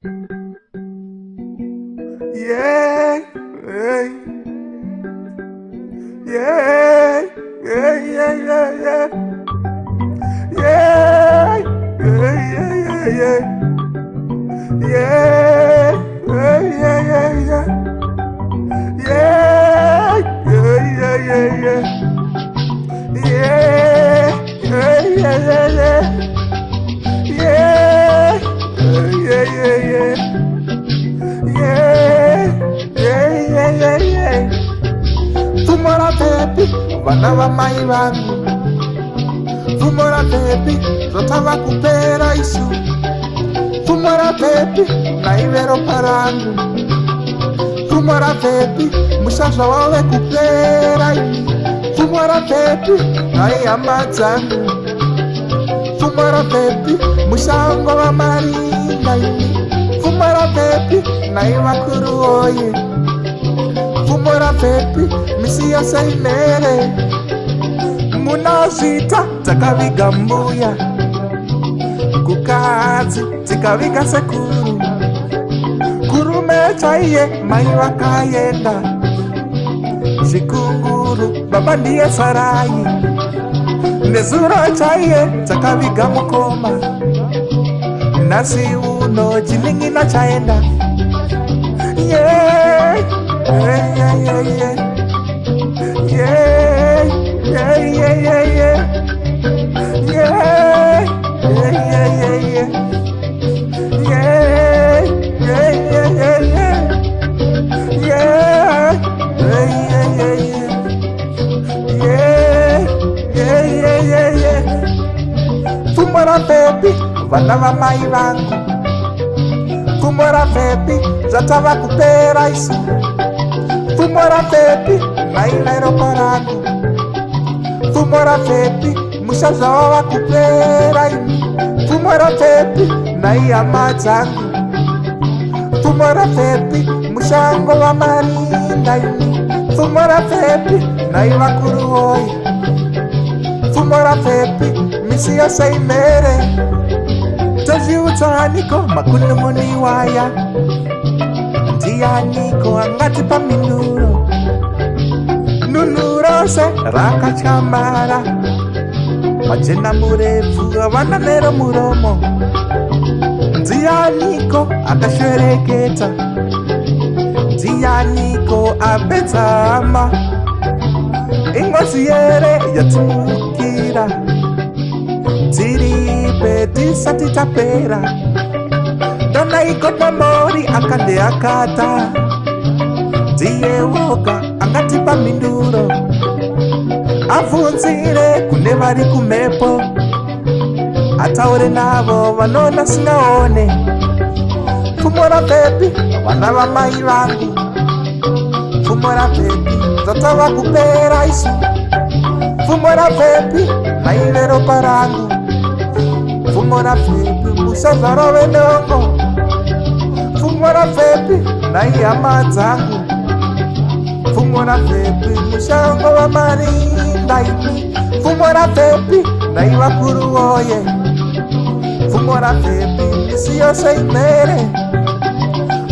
Yeah, yeah, yeah, yeah, yeah, yeah, yeah, yeah, yeah, yeah, yeah, yeah, Fumora pepi, vana va mai vangu. Fumora pepi, zotava kupera isu. Fumora pepi, naivero parangu. Fumora pepi, mushasha wale kupera ini. Fumora pepi, naiamadzangu. Fumora pepi, mushango wa maringa ini. Fumora pepi, naivakuru oye. Fumora pepi, misiya sainere. Munazita takaviga mbuya. Kukazi tikaviga sekuru. Kurume chaiye mai wakayenda. Shikunguru baba ndiye sarayi. Nezuro chaiye takaviga mukoma. Nasi uno chilingi na chaenda. Yeah, yeah, yeah, yeah, yeah. Yeah, yeah, yeah, yeah, yeah. Yeah, yeah, yeah, yeah, yeah. Yeah, yeah, yeah, yeah, yeah. Yeah, yeah, yeah, yeah, yeah. Yeah, yeah, yeah, yeah, yeah. Fumora pepi, vana va mai vangu. Fumora pepi, zatava kupera isu. Fumora pepi, naivero parangu. Fumora pepi, mushaza wa kupera ini. Fumora pepi, naiamadzangu. Fumora pepi, mushango wa marinda ini. Fumora pepi, naivakuru oye. Fumora pepi, misiya saimere. Tajiutaniko makunumuni waya. Tianiko angati paminuro. Nunuro se rakachambara. Majena murefu avana nero muromo. Tianiko akashereketa. Tianiko abetama. Ingozi yere yatumukira. Tiripe tisati tapera. Dona ikota mori akande akata. Tiye woka angati paminduro. Afunzire kune vari kumepo. Ataure navo vanona singaone. Fumora pepi vana va mai vangu. Fumora pepi zatava kupera isu. Fumora pepi naivero parangu. Fumora pepi musazaro venongo. Fumora pepi naiamadzangu. Fumora pepi mushango wa marinda ini. Fumora pepi naivakuru oye. Fumora pepi misiyo saimere.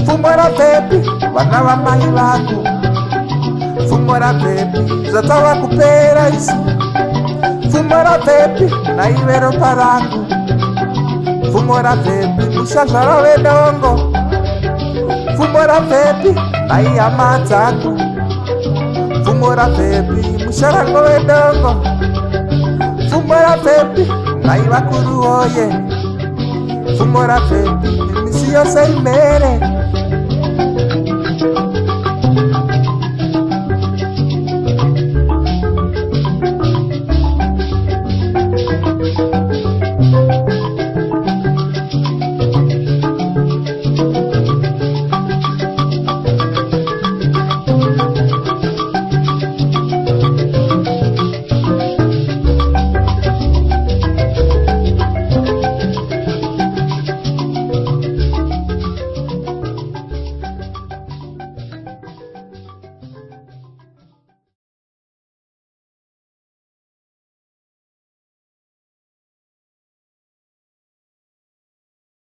Fumora pepi vana va mai vangu. Fumora pepi zatava kupera isu. Fumora pepi naivero parangu. Fumora pepi mushazaro venongo. Fumora pepi naiamadzangu. Fumora pepi musharango venongo. Fumora pepi naivakuru oye. Fumora pepi misiyo saimere.